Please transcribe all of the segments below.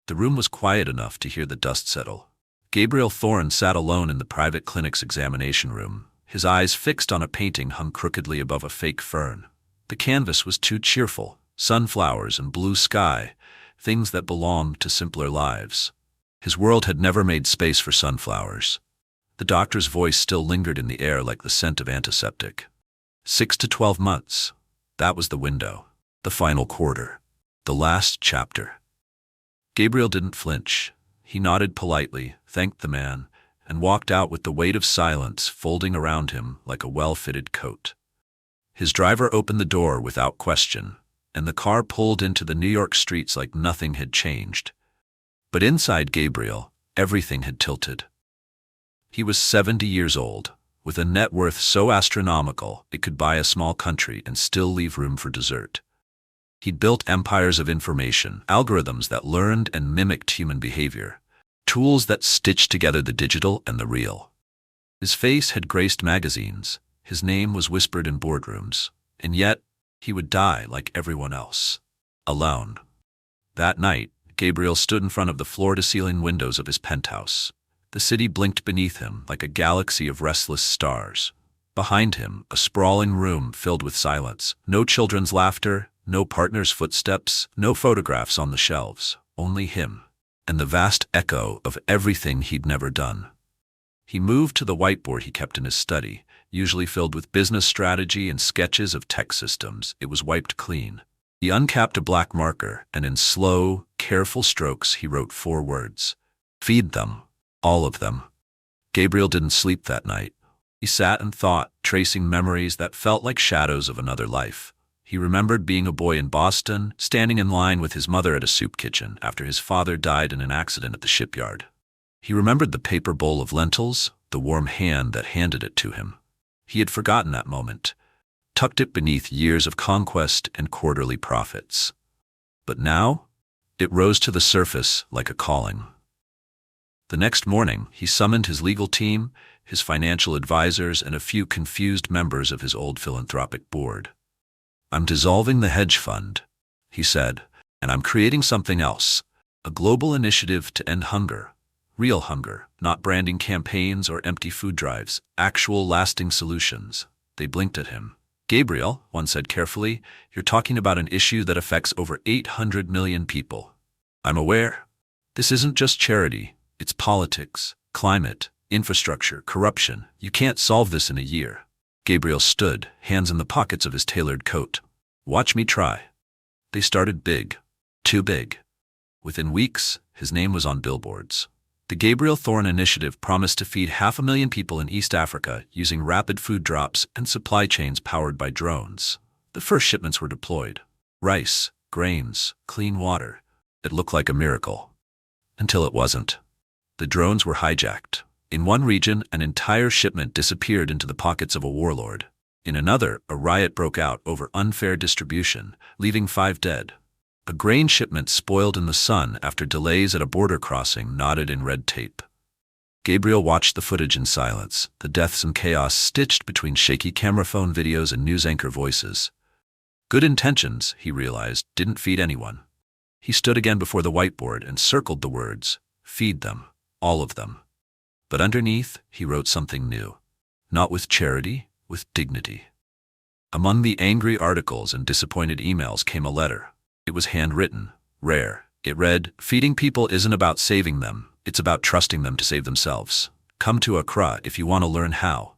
The room was quiet enough to hear the dust settle. Gabriel Thorne sat alone in the private clinic's examination room, his eyes fixed on a painting hung crookedly above a fake fern. The canvas was too cheerful, sunflowers and blue sky, things that belonged to simpler lives. His world had never made space for sunflowers. The doctor's voice still lingered in the air like the scent of antiseptic. 6 to 12 months. That was the window. The final quarter. The last chapter. Gabriel didn't flinch. He nodded politely, thanked the man, and walked out with the weight of silence folding around him like a well-fitted coat. His driver opened the door without question, and the car pulled into the New York streets like nothing had changed. But inside Gabriel, everything had tilted. He was 70 years old, with a net worth so astronomical it could buy a small country and still leave room for dessert. He'd built empires of information, algorithms that learned and mimicked human behavior, tools that stitched together the digital and the real. His face had graced magazines, his name was whispered in boardrooms, and yet he would die like everyone else, alone. That night, Gabriel stood in front of the floor-to-ceiling windows of his penthouse. The city blinked beneath him like a galaxy of restless stars. Behind him, a sprawling room filled with silence, no children's laughter, no partner's footsteps, no photographs on the shelves, only him, and the vast echo of everything he'd never done. He moved to the whiteboard he kept in his study, usually filled with business strategy and sketches of tech systems. It was wiped clean. He uncapped a black marker, and in slow, careful strokes he wrote 4 words. Feed them. All of them. Gabriel didn't sleep that night. He sat and thought, tracing memories that felt like shadows of another life. He remembered being a boy in Boston, standing in line with his mother at a soup kitchen after his father died in an accident at the shipyard. He remembered the paper bowl of lentils, the warm hand that handed it to him. He had forgotten that moment, tucked it beneath years of conquest and quarterly profits. But now, it rose to the surface like a calling. The next morning, he summoned his legal team, his financial advisors, and a few confused members of his old philanthropic board. I'm dissolving the hedge fund, he said, and I'm creating something else, a global initiative to end hunger. Real hunger, not branding campaigns or empty food drives, actual lasting solutions. They blinked at him. Gabriel, one said carefully, you're talking about an issue that affects over 800 million people. I'm aware. This isn't just charity, it's politics, climate, infrastructure, corruption. You can't solve this in a year. Gabriel stood, hands in the pockets of his tailored coat. Watch me try. They started big. Too big. Within weeks, his name was on billboards. The Gabriel Thorne Initiative promised to feed 500,000 people in East Africa using rapid food drops and supply chains powered by drones. The first shipments were deployed. Rice, grains, clean water. It looked like a miracle. Until it wasn't. The drones were hijacked. In one region, an entire shipment disappeared into the pockets of a warlord. In another, a riot broke out over unfair distribution, leaving 5 dead. A grain shipment spoiled in the sun after delays at a border crossing knotted in red tape. Gabriel watched the footage in silence, the deaths and chaos stitched between shaky camera phone videos and news anchor voices. Good intentions, he realized, didn't feed anyone. He stood again before the whiteboard and circled the words, feed them, all of them. But underneath, he wrote something new. Not with charity, with dignity. Among the angry articles and disappointed emails came a letter. It was handwritten, rare. It read, feeding people isn't about saving them, it's about trusting them to save themselves. Come to Accra if you want to learn how.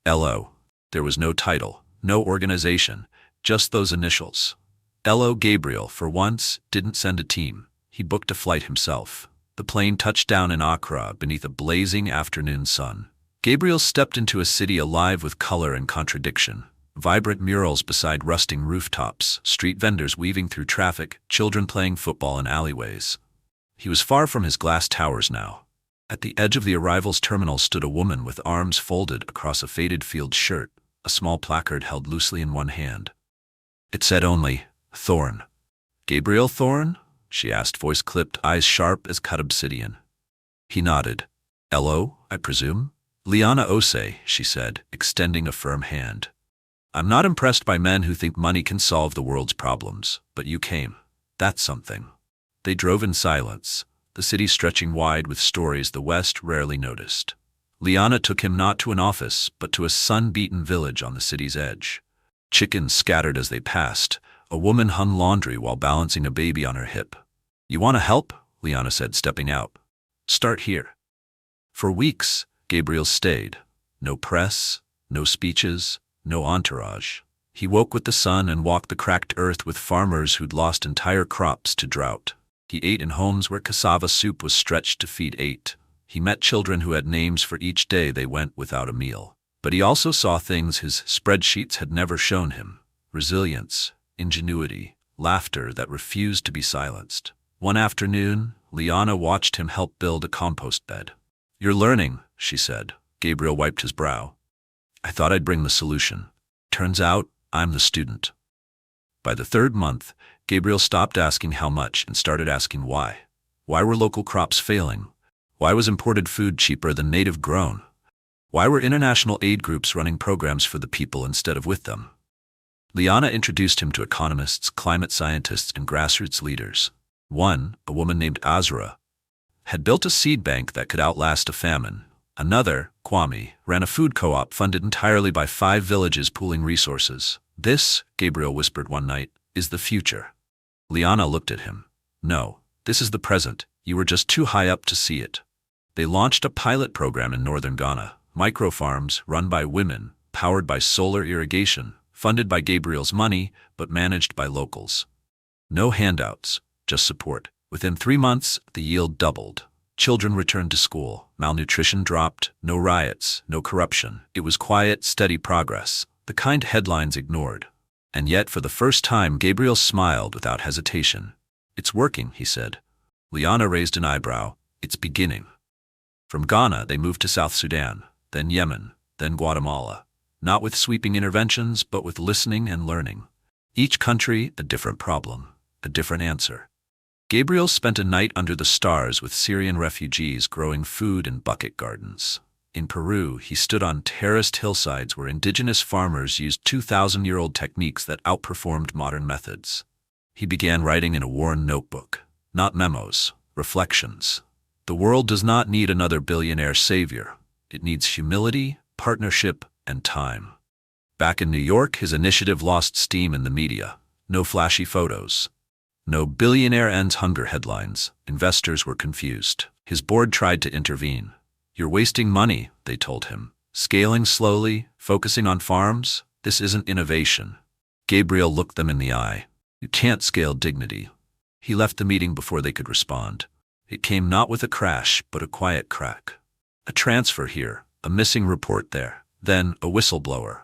L.O. There was no title, no organization, just those initials. L.O. Gabriel, for once, didn't send a team. He booked a flight himself. The plane touched down in Accra beneath a blazing afternoon sun. Gabriel stepped into a city alive with color and contradiction. Vibrant murals beside rusting rooftops, street vendors weaving through traffic, children playing football in alleyways. He was far from his glass towers now. At the edge of the arrivals terminal stood a woman with arms folded across a faded field shirt, a small placard held loosely in one hand. It said only, Thorne. Gabriel Thorne? She asked, voice clipped, eyes sharp as cut obsidian. He nodded. L.O., I presume? Liana Ose, she said, extending a firm hand. I'm not impressed by men who think money can solve the world's problems, but you came. That's something. They drove in silence. the city stretching wide with stories the West rarely noticed. Liana took him not to an office, but to a sun-beaten village on the city's edge. Chickens scattered as they passed. A woman hung laundry while balancing a baby on her hip. "You want to help?" Liana said, stepping out. "Start here." For weeks, Gabriel stayed. No press, no speeches, no entourage. He woke with the sun and walked the cracked earth with farmers who'd lost entire crops to drought. He ate in homes where cassava soup was stretched to feed 8. He met children who had names for each day they went without a meal. But he also saw things his spreadsheets had never shown him: resilience, ingenuity, laughter that refused to be silenced. One afternoon, Liana watched him help build a compost bed. "You're learning," she said. Gabriel wiped his brow. "I thought I'd bring the solution. Turns out, I'm the student." By the 3rd month, Gabriel stopped asking how much and started asking why. Why were local crops failing? Why was imported food cheaper than native grown? Why were international aid groups running programs for the people instead of with them? Liana introduced him to economists, climate scientists, and grassroots leaders. One, a woman named Azra, had built a seed bank that could outlast a famine. Another, Kwame, ran a food co-op funded entirely by 5 villages pooling resources. "This," Gabriel whispered one night, "is the future." Liana looked at him. "No, this is the present. You were just too high up to see it." They launched a pilot program in northern Ghana, micro-farms run by women, powered by solar irrigation, funded by Gabriel's money, but managed by locals. No handouts, just support. Within 3 months, the yield doubled. Children returned to school. Malnutrition dropped. No riots, no corruption. It was quiet, steady progress, the kind headlines ignored. And yet, for the first time, Gabriel smiled without hesitation. "It's working," he said. Liana raised an eyebrow. "It's beginning." From Ghana, they moved to South Sudan, then Yemen, then Guatemala. Not with sweeping interventions, but with listening and learning. Each country, a different problem, a different answer. Gabriel spent a night under the stars with Syrian refugees growing food in bucket gardens. In Peru, he stood on terraced hillsides where indigenous farmers used 2,000-year-old techniques that outperformed modern methods. He began writing in a worn notebook. Not memos, reflections. The world does not need another billionaire savior. It needs humility, partnership, and time. Back in New York, his initiative lost steam in the media. No flashy photos. No "billionaire ends hunger" headlines. Investors were confused. His board tried to intervene. "You're wasting money," they told him. "Scaling slowly, focusing on farms, this isn't innovation." Gabriel looked them in the eye. "You can't scale dignity." He left the meeting before they could respond. It came not with a crash, but a quiet crack. A transfer here, a missing report there, then a whistleblower.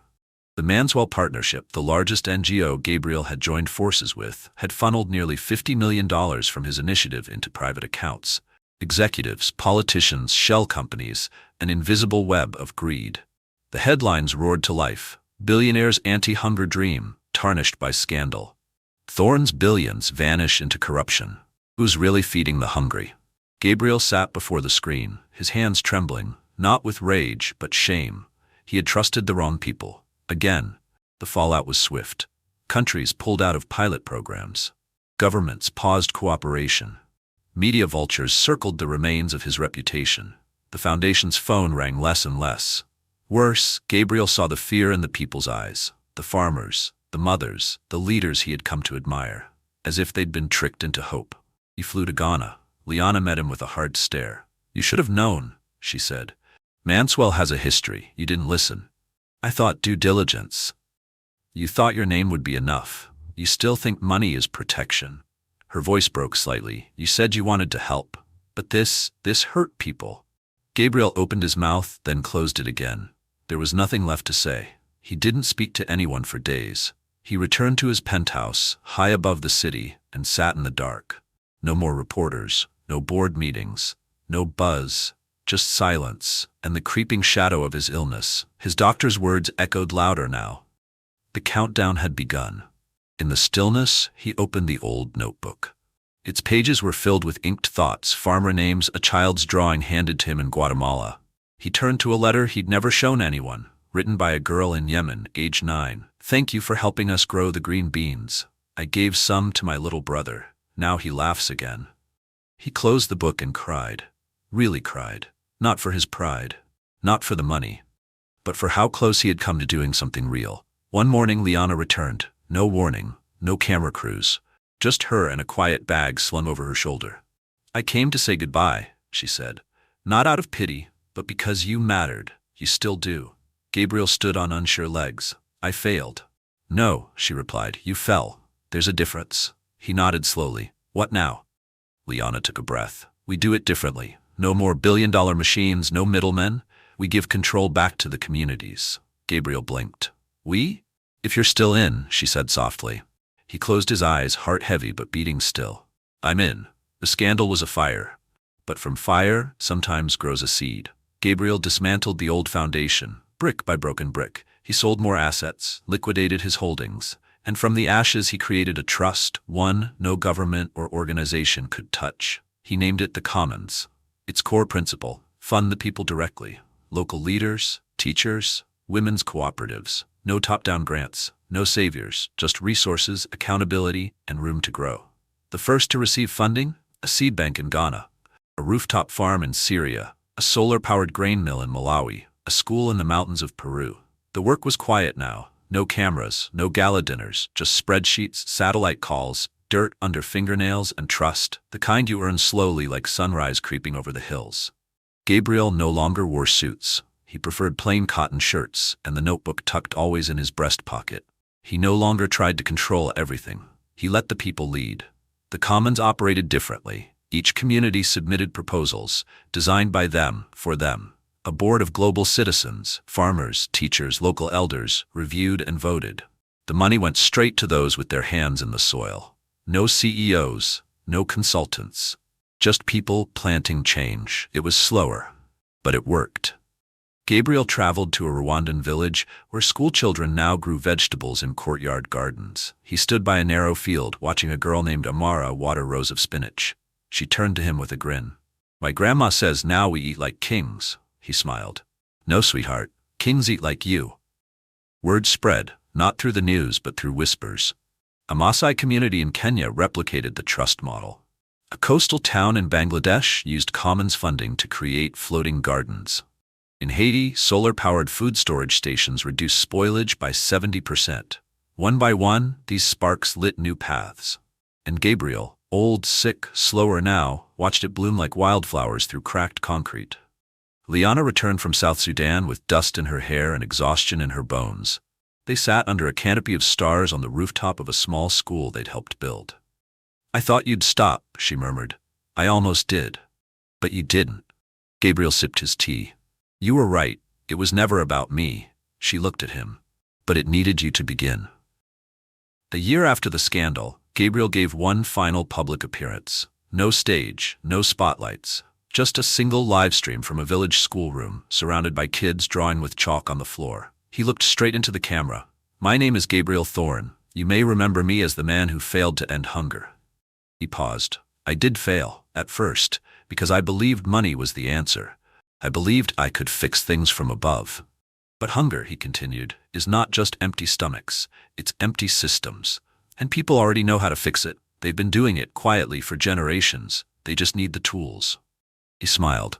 The Manswell Partnership, the largest NGO Gabriel had joined forces with, had funneled nearly $50 million from his initiative into private accounts. Executives, politicians, shell companies, an invisible web of greed. The headlines roared to life. "Billionaire's anti-hunger dream, tarnished by scandal." "Thorne's billions vanish into corruption." Who's really feeding the hungry? Gabriel sat before the screen, his hands trembling, not with rage, but shame. He had trusted the wrong people. Again, the fallout was swift. Countries pulled out of pilot programs. Governments paused cooperation. Media vultures circled the remains of his reputation. The foundation's phone rang less and less. Worse, Gabriel saw the fear in the people's eyes. The farmers, the mothers, the leaders he had come to admire. As if they'd been tricked into hope. He flew to Ghana. Liana met him with a hard stare. "You should have known," she said. "Manswell has a history. You didn't listen." "I thought due diligence." "You thought your name would be enough. You still think money is protection." Her voice broke slightly. "You said you wanted to help. But this hurt people." Gabriel opened his mouth, then closed it again. There was nothing left to say. He didn't speak to anyone for days. He returned to his penthouse, high above the city, and sat in the dark. No more reporters, no board meetings, no buzz, just silence, and the creeping shadow of his illness. His doctor's words echoed louder now. The countdown had begun. In the stillness, he opened the old notebook. Its pages were filled with inked thoughts, farmer names, a child's drawing handed to him in Guatemala. He turned to a letter he'd never shown anyone, written by a girl in Yemen, age 9. "Thank you for helping us grow the green beans. I gave some to my little brother. Now he laughs again." He closed the book and cried. Really cried. Not for his pride. Not for the money. But for how close he had come to doing something real. One morning Liana returned. No warning. No camera crews. Just her and a quiet bag slung over her shoulder. "I came to say goodbye," she said. "Not out of pity, but because you mattered. You still do." Gabriel stood on unsure legs. "I failed." "No," she replied. "You fell. There's a difference." He nodded slowly. "What now?" Liana took a breath. "We do it differently. No more billion-dollar machines, no middlemen. We give control back to the communities." Gabriel blinked. "We?" "If you're still in," she said softly. He closed his eyes, heart heavy but beating still. "I'm in." The scandal was a fire. But from fire sometimes grows a seed. Gabriel dismantled the old foundation, brick by broken brick. He sold more assets, liquidated his holdings, and from the ashes he created a trust, one no government or organization could touch. He named it the Commons. Its core principle: fund the people directly. Local leaders, teachers, women's cooperatives. No top-down grants, no saviors, just resources, accountability, and room to grow. The first to receive funding? A seed bank in Ghana, a rooftop farm in Syria, a solar-powered grain mill in Malawi, a school in the mountains of Peru. The work was quiet now. No cameras, no gala dinners, just spreadsheets, satellite calls, dirt under fingernails, and trust, the kind you earn slowly like sunrise creeping over the hills. Gabriel no longer wore suits. He preferred plain cotton shirts and the notebook tucked always in his breast pocket. He no longer tried to control everything. He let the people lead. The Commons operated differently. Each community submitted proposals, designed by them, for them. A board of global citizens, farmers, teachers, local elders, reviewed and voted. The money went straight to those with their hands in the soil. No CEOs, no consultants. Just people planting change. It was slower, but it worked. Gabriel traveled to a Rwandan village where schoolchildren now grew vegetables in courtyard gardens. He stood by a narrow field watching a girl named Amara water rows of spinach. She turned to him with a grin. "My grandma says now we eat like kings." He smiled. "No, sweetheart. Kings eat like you." Word spread, not through the news but through whispers. A Maasai community in Kenya replicated the trust model. A coastal town in Bangladesh used Commons funding to create floating gardens. In Haiti, solar-powered food storage stations reduced spoilage by 70%. One by one, these sparks lit new paths. And Gabriel, old, sick, slower now, watched it bloom like wildflowers through cracked concrete. Liana returned from South Sudan with dust in her hair and exhaustion in her bones. They sat under a canopy of stars on the rooftop of a small school they'd helped build. "I thought you'd stop," she murmured. "I almost did. But you didn't." Gabriel sipped his tea. "You were right. It was never about me." She looked at him. "But it needed you to begin." A year after the scandal, Gabriel gave one final public appearance. No stage, no spotlights. Just a single live stream from a village schoolroom, surrounded by kids drawing with chalk on the floor. He looked straight into the camera. "My name is Gabriel Thorne. You may remember me as the man who failed to end hunger." He paused. "I did fail, at first, because I believed money was the answer. I believed I could fix things from above. But hunger," he continued, "is not just empty stomachs. It's empty systems. And people already know how to fix it. They've been doing it quietly for generations. They just need the tools." He smiled.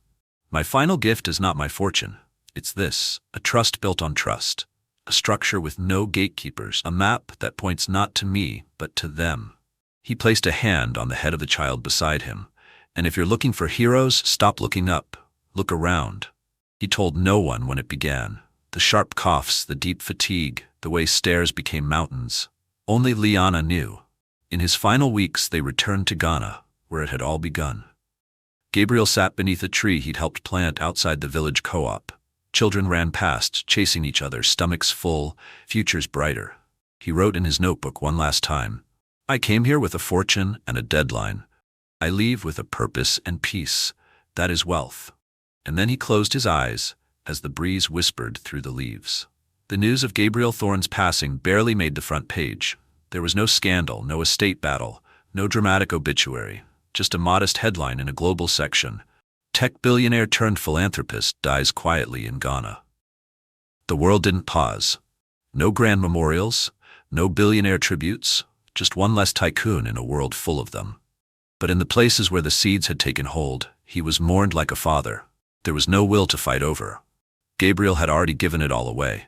"My final gift is not my fortune. It's this, a trust built on trust. A structure with no gatekeepers, a map that points not to me, but to them." He placed a hand on the head of the child beside him. "And if you're looking for heroes, stop looking up. Look around." He told no one when it began. The sharp coughs, the deep fatigue, the way stairs became mountains. Only Liana knew. In his final weeks, they returned to Ghana, where it had all begun. Gabriel sat beneath a tree he'd helped plant outside the village co-op. Children ran past, chasing each other, stomachs full, futures brighter. He wrote in his notebook one last time, "I came here with a fortune and a deadline. I leave with a purpose and peace. That is wealth." And then he closed his eyes as the breeze whispered through the leaves. The news of Gabriel Thorne's passing barely made the front page. There was no scandal, no estate battle, no dramatic obituary, just a modest headline in a global section. "Tech billionaire turned philanthropist dies quietly in Ghana." The world didn't pause. No grand memorials, no billionaire tributes, just one less tycoon in a world full of them. But in the places where the seeds had taken hold, he was mourned like a father. There was no will to fight over. Gabriel had already given it all away.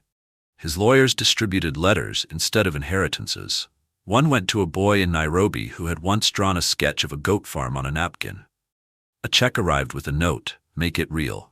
His lawyers distributed letters instead of inheritances. One went to a boy in Nairobi who had once drawn a sketch of a goat farm on a napkin. A check arrived with a note, "Make it real."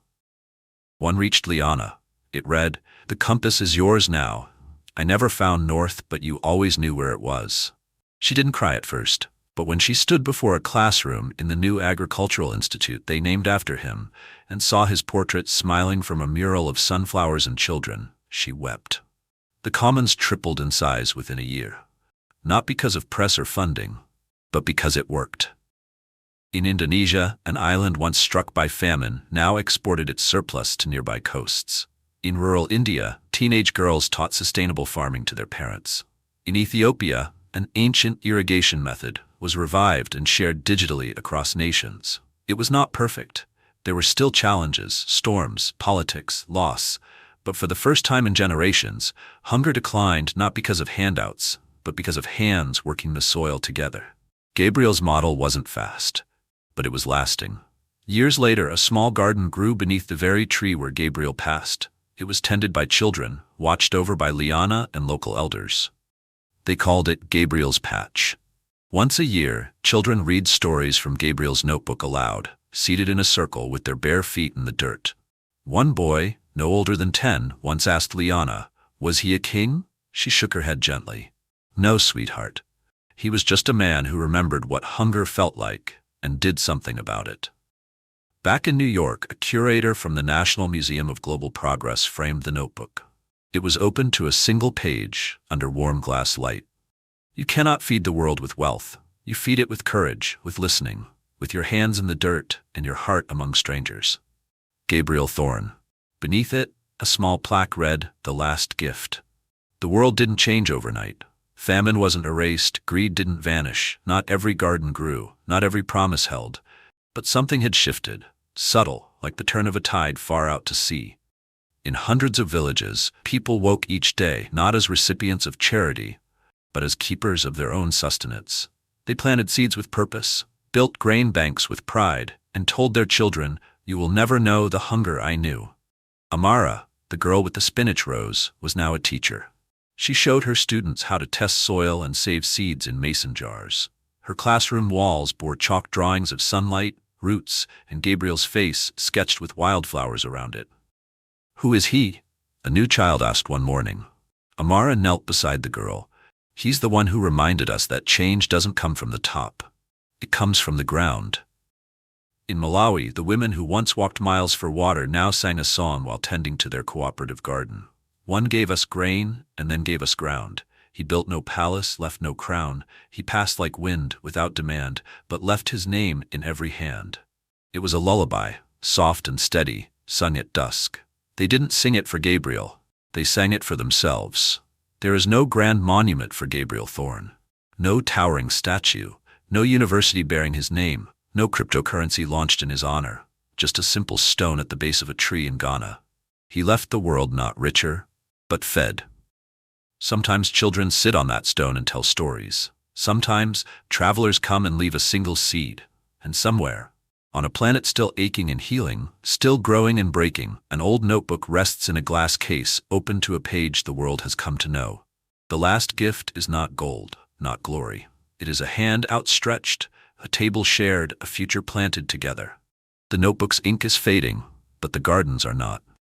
One reached Liana. It read, "The compass is yours now. I never found north, but you always knew where it was." She didn't cry at first, but when she stood before a classroom in the new agricultural institute they named after him and saw his portrait smiling from a mural of sunflowers and children, she wept. The commons tripled in size within a year. Not because of press or funding, but because it worked. In Indonesia, an island once struck by famine now exported its surplus to nearby coasts. In rural India, teenage girls taught sustainable farming to their parents. In Ethiopia, an ancient irrigation method was revived and shared digitally across nations. It was not perfect. There were still challenges, storms, politics, loss. But for the first time in generations, hunger declined not because of handouts, but because of hands working the soil together. Gabriel's model wasn't fast, but it was lasting. Years later, a small garden grew beneath the very tree where Gabriel passed. It was tended by children, watched over by Liana and local elders. They called it Gabriel's Patch. Once a year, children read stories from Gabriel's notebook aloud, seated in a circle with their bare feet in the dirt. One boy, no older than 10, once asked Liana, "Was he a king?" She shook her head gently. "No, sweetheart. He was just a man who remembered what hunger felt like and did something about it." Back in New York, a curator from the National Museum of Global Progress framed the notebook. It was open to a single page under warm glass light. You cannot feed the world with wealth. You feed it with courage, with listening, with your hands in the dirt and your heart among strangers. Gabriel Thorne. Beneath it, a small plaque read, "The Last Gift." The world didn't change overnight. Famine wasn't erased, greed didn't vanish, not every garden grew, not every promise held. But something had shifted, subtle, like the turn of a tide far out to sea. In hundreds of villages, people woke each day not as recipients of charity, but as keepers of their own sustenance. They planted seeds with purpose, built grain banks with pride, and told their children, "You will never know the hunger I knew." Amara, the girl with the spinach rose, was now a teacher. She showed her students how to test soil and save seeds in mason jars. Her classroom walls bore chalk drawings of sunlight, roots, and Gabriel's face sketched with wildflowers around it. "Who is he?" a new child asked one morning. Amara knelt beside the girl. "He's the one who reminded us that change doesn't come from the top. It comes from the ground." In Malawi, the women who once walked miles for water now sang a song while tending to their cooperative garden. "One gave us grain and then gave us ground. He built no palace, left no crown. He passed like wind, without demand, but left his name in every hand." It was a lullaby, soft and steady, sung at dusk. They didn't sing it for Gabriel. They sang it for themselves. There is no grand monument for Gabriel Thorne. No towering statue. No university bearing his name. No cryptocurrency launched in his honor. Just a simple stone at the base of a tree in Ghana. He left the world not richer, but fed. Sometimes children sit on that stone and tell stories. Sometimes travelers come and leave a single seed. And somewhere, on a planet still aching and healing, still growing and breaking, an old notebook rests in a glass case, open to a page the world has come to know. The last gift is not gold, not glory. It is a hand outstretched, a table shared, a future planted together. The notebook's ink is fading, but the gardens are not.